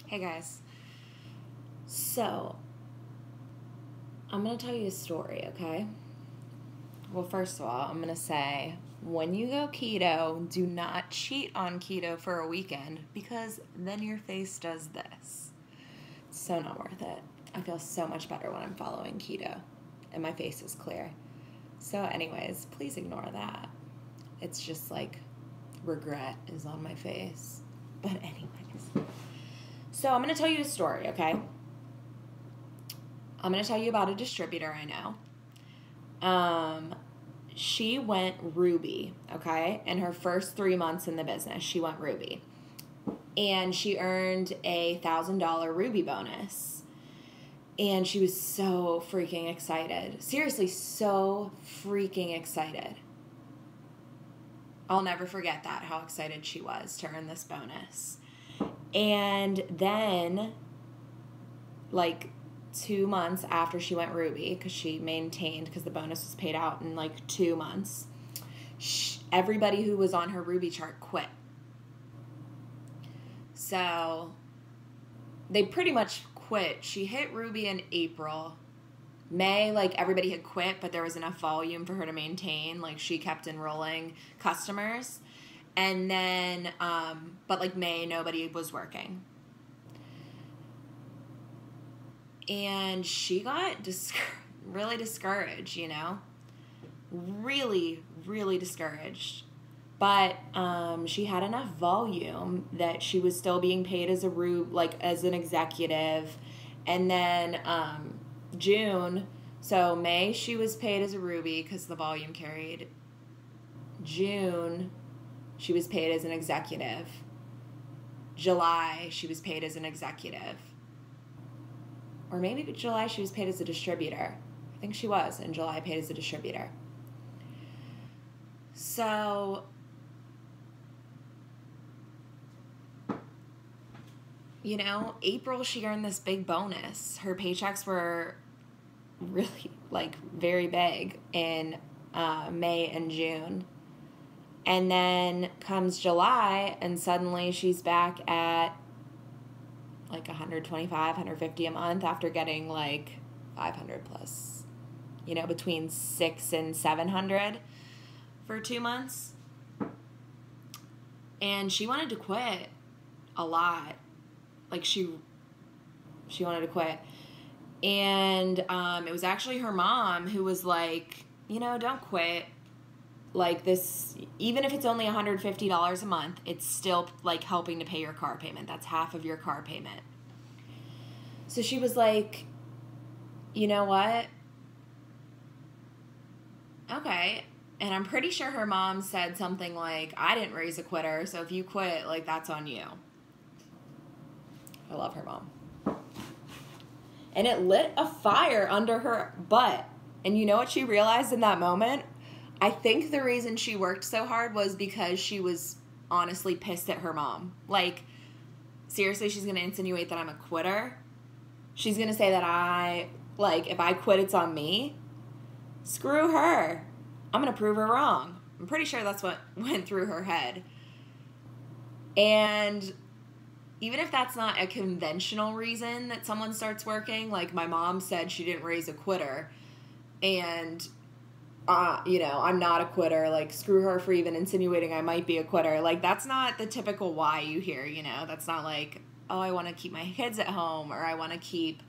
Hey guys. So, I'm going to tell you a story, okay? Well, first of all, I'm going to say when you go keto, do not cheat on keto for a weekend because then your face does this. It's so not worth it. I feel so much better when I'm following keto and my face is clear. So, anyways, please ignore that. It's just like regret is on my face. But, anyways. So, I'm going to tell you a story, okay? I'm going to tell you about a distributor I know. She went Ruby, okay? In her first 3 months in the business, she went Ruby. And she earned a $1,000 Ruby bonus. And she was so freaking excited. Seriously, so freaking excited. I'll never forget that, how excited she was to earn this bonus. And then, like 2 months after she went Ruby, because she maintained, because the bonus was paid out in like 2 months, everybody who was on her Ruby chart quit. So they pretty much quit. She hit Ruby in April. May, like, everybody had quit, but there was enough volume for her to maintain. Like, she kept enrolling customers. And then, but like May, nobody was working. And she got really discouraged, you know? Really, really discouraged. But she had enough volume that she was still being paid as as an executive. And then June, so May she was paid as a Ruby because the volume carried. June, she was paid as an executive. July, she was paid as an executive. Or maybe July she was paid as a distributor. I think she was in July paid as a distributor. So, you know, April she earned this big bonus. Her paychecks were really, like, very big in May and June. And then comes July and suddenly she's back at like 125, 150 a month after getting like 500 plus, you know, between 600 and 700 for 2 months. And she wanted to quit a lot. Like she wanted to quit. And it was actually her mom who was like, you know, don't quit. Like this, even if it's only $150 a month, it's still like helping to pay your car payment. That's half of your car payment. So she was like, you know what? Okay. And I'm pretty sure her mom said something like, I didn't raise a quitter, so if you quit, like, that's on you. I love her mom. And it lit a fire under her butt. And you know what she realized in that moment? I think the reason she worked so hard was because she was honestly pissed at her mom. Like, seriously, she's going to insinuate that I'm a quitter. She's going to say that if I quit, it's on me. Screw her. I'm going to prove her wrong. I'm pretty sure that's what went through her head. And even if that's not a conventional reason that someone starts working, like my mom said she didn't raise a quitter, and you know, I'm not a quitter, like, screw her for even insinuating I might be a quitter. Like, that's not the typical why you hear, you know? That's not like, oh, I want to keep my kids at home, or I want to keep,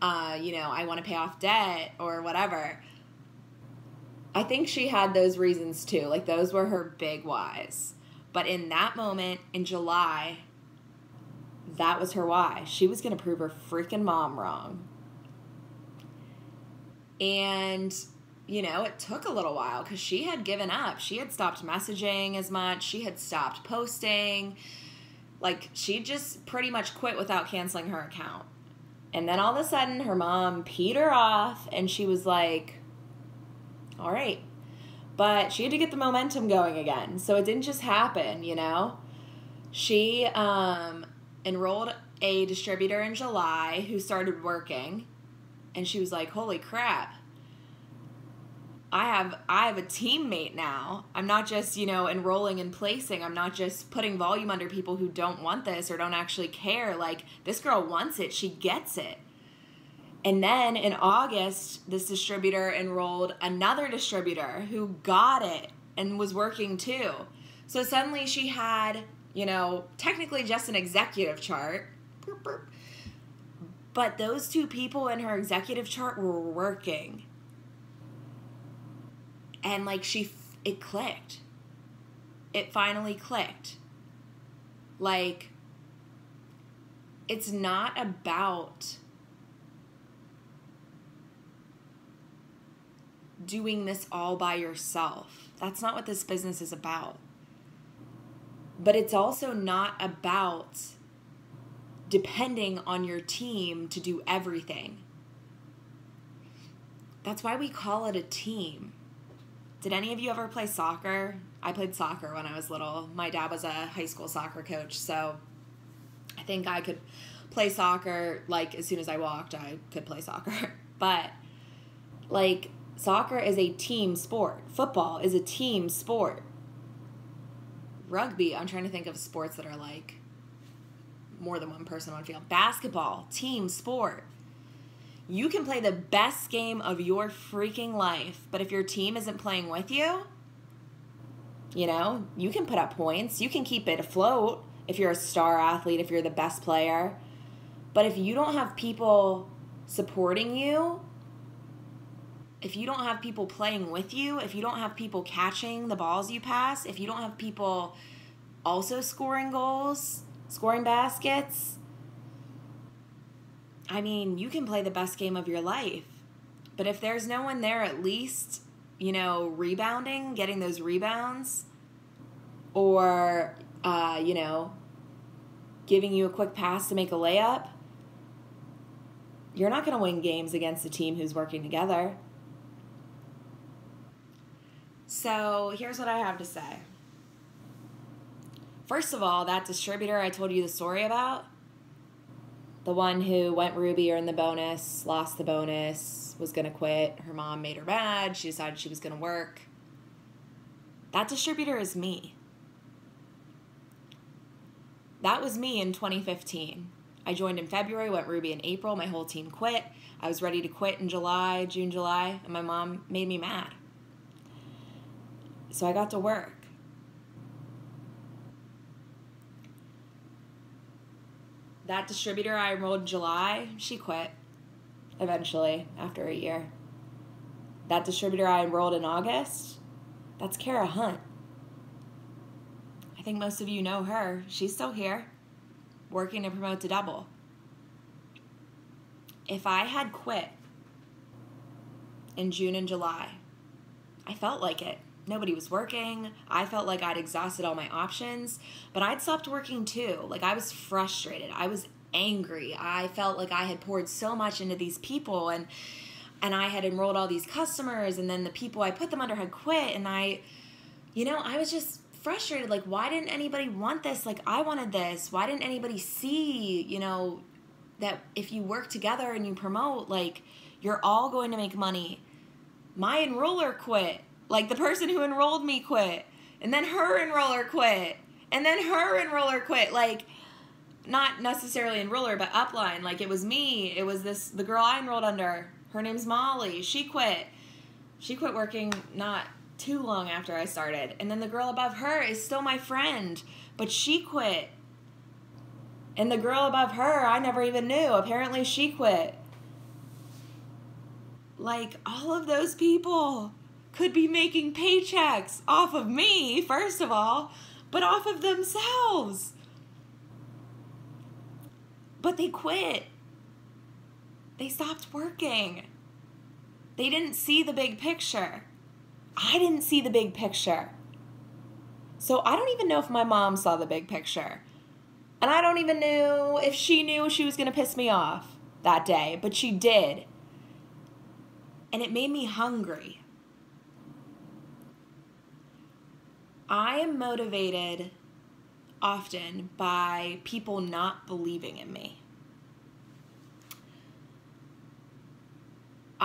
you know, I want to pay off debt, or whatever. I think she had those reasons, too. Like, those were her big whys. But in that moment, in July, that was her why. She was going to prove her freaking mom wrong. And you know, it took a little while because she had given up. She had stopped messaging as much. She had stopped posting. Like, she just pretty much quit without canceling her account. And then all of a sudden, her mom peed her off, and she was like, all right. But she had to get the momentum going again. So it didn't just happen, you know? She enrolled a distributor in July who started working, and she was like, holy crap. I have a teammate now. I'm not just, enrolling and placing. I'm not just putting volume under people who don't want this or don't actually care. Like, this girl wants it. She gets it. And then in August, this distributor enrolled another distributor who got it and was working too. So suddenly she had, technically just an executive chart. But those two people in her executive chart were working. And like it clicked. It finally clicked. Like, it's not about doing this all by yourself. That's not what this business is about. But it's also not about depending on your team to do everything. That's why we call it a team. Did any of you ever play soccer? I played soccer when I was little. My dad was a high school soccer coach, so I think I could play soccer, like, as soon as I walked, I could play soccer. But, like, soccer is a team sport. Football is a team sport. Rugby, I'm trying to think of sports that are, like, more than one person on field. Basketball, team sport. You can play the best game of your freaking life, but if your team isn't playing with you, you can put up points. You can keep it afloat if you're a star athlete, if you're the best player. But if you don't have people supporting you, if you don't have people playing with you, if you don't have people catching the balls you pass, if you don't have people also scoring goals, scoring baskets, I mean, you can play the best game of your life. But if there's no one there at least, rebounding, getting those rebounds, or, giving you a quick pass to make a layup, you're not going to win games against a team who's working together. So here's what I have to say. First of all, that distributor I told you the story about, the one who went Ruby, earned the bonus, lost the bonus, was going to quit. Her mom made her mad. She decided she was going to work. That distributor is me. That was me in 2015. I joined in February, went Ruby in April. My whole team quit. I was ready to quit in June, July, and my mom made me mad. So I got to work. That distributor I enrolled in July, she quit eventually after a year. That distributor I enrolled in August, that's Kara Hunt. I think most of you know her. She's still here, working to promote to double. If I had quit in June and July, I felt like it. Nobody was working. I felt like I'd exhausted all my options, but I'd stopped working too. Like, I was frustrated. I was angry. I felt like I had poured so much into these people, and I had enrolled all these customers, and then the people I put them under had quit, and I was just frustrated. Like, why didn't anybody want this? Like, I wanted this. Why didn't anybody see, that if you work together and you promote, like, you're all going to make money. My enroller quit. Like, the person who enrolled me quit. And then her enroller quit. And then her enroller quit. Like, not necessarily enroller, but upline. Like, it was me. It was the girl I enrolled under. Her name's Molly. She quit. She quit working not too long after I started. And then the girl above her is still my friend. But she quit. And the girl above her, I never even knew. Apparently she quit. Like, all of those people could be making paychecks off of me, first of all, but off of themselves. But they quit. They stopped working. They didn't see the big picture. I didn't see the big picture. So I don't even know if my mom saw the big picture. And I don't even know if she knew she was going to piss me off that day, but she did. And it made me hungry. I am motivated often by people not believing in me.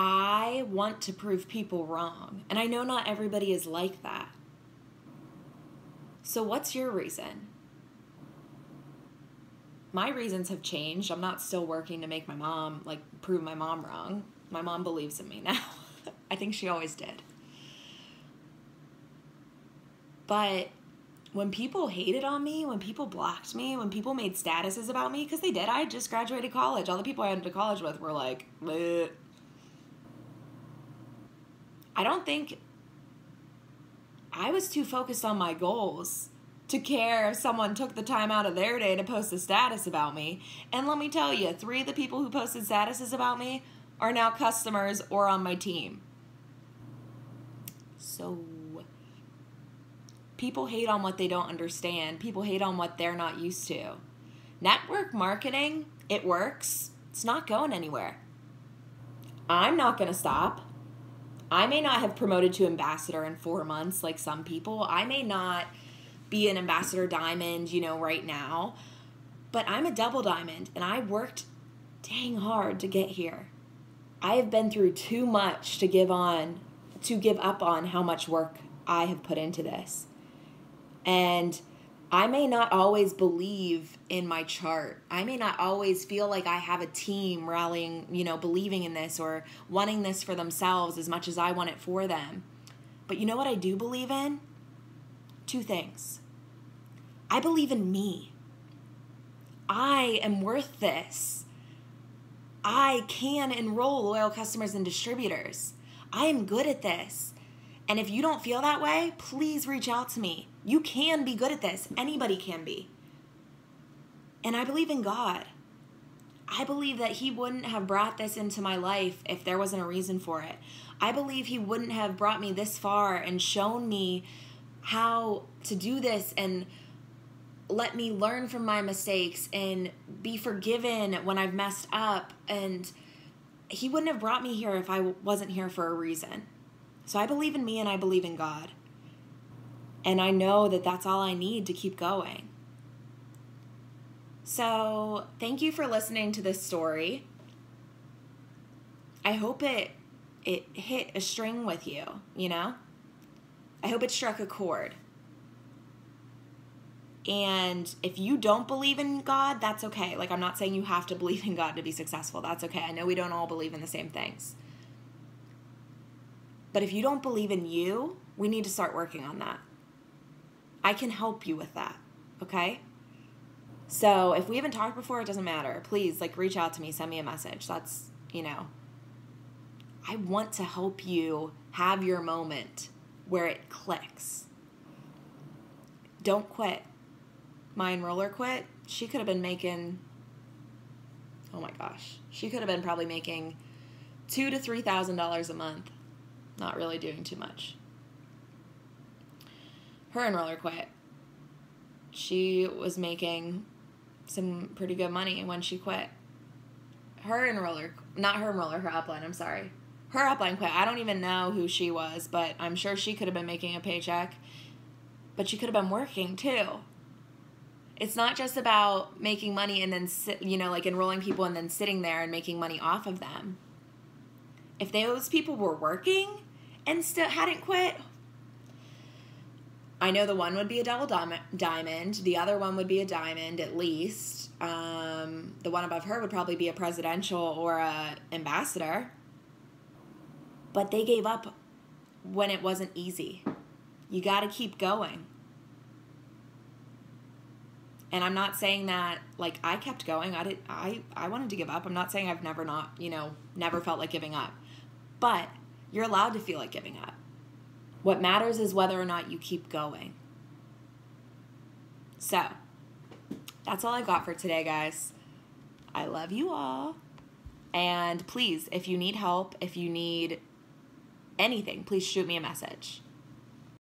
I want to prove people wrong. And I know not everybody is like that. So what's your reason? My reasons have changed. I'm not still working to make my mom, prove my mom wrong. My mom believes in me now. I think she always did. But when people hated on me, when people blocked me, when people made statuses about me, because they did, I had just graduated college. All the people I went to college with were like, bleh. I don't think I was too focused on my goals to care if someone took the time out of their day to post a status about me. And let me tell you, 3 of the people who posted statuses about me are now customers or on my team. So people hate on what they don't understand. People hate on what they're not used to. Network marketing, it works. It's not going anywhere. I'm not going to stop. I may not have promoted to ambassador in 4 months like some people. I may not be an ambassador diamond, right now. But I'm a double diamond, and I worked dang hard to get here. I have been through too much to give up on how much work I have put into this. And I may not always believe in my chart. I may not always feel like I have a team rallying, believing in this or wanting this for themselves as much as I want it for them. But you know what I do believe in? 2 things. I believe in me. I am worth this. I can enroll loyal customers and distributors. I am good at this. And if you don't feel that way, please reach out to me. You can be good at this. Anybody can be. And I believe in God. I believe that He wouldn't have brought this into my life if there wasn't a reason for it. I believe He wouldn't have brought me this far and shown me how to do this and let me learn from my mistakes and be forgiven when I've messed up. And He wouldn't have brought me here if I wasn't here for a reason. So I believe in me and I believe in God. And I know that that's all I need to keep going. So thank you for listening to this story. I hope it hit a string with you, I hope it struck a chord. And if you don't believe in God, that's okay. I'm not saying you have to believe in God to be successful. That's okay. I know we don't all believe in the same things. But if you don't believe in you, we need to start working on that. I can help you with that, okay? So if we haven't talked before, it doesn't matter. Please, reach out to me, send me a message. That's, I want to help you have your moment where it clicks. Don't quit. My enroller quit. She could have been making, oh my gosh, she could have been probably making $2,000 to $3,000 a month. Not really doing too much. Her enroller quit. She was making some pretty good money when she quit. Her upline, I'm sorry. Her upline quit. I don't even know who she was, but I'm sure she could have been making a paycheck. But she could have been working too. It's not just about making money and then enrolling people and then sitting there and making money off of them. If those people were working and still hadn't quit, I know the one would be a double diamond. The other one would be a diamond at least. The one above her would probably be a presidential or a ambassador. But they gave up when it wasn't easy. You got to keep going. And I'm not saying that, I kept going. I wanted to give up. I'm not saying I've never felt like giving up. But you're allowed to feel like giving up. What matters is whether or not you keep going. So, that's all I've got for today, guys. I love you all. And please, if you need help, if you need anything, please shoot me a message.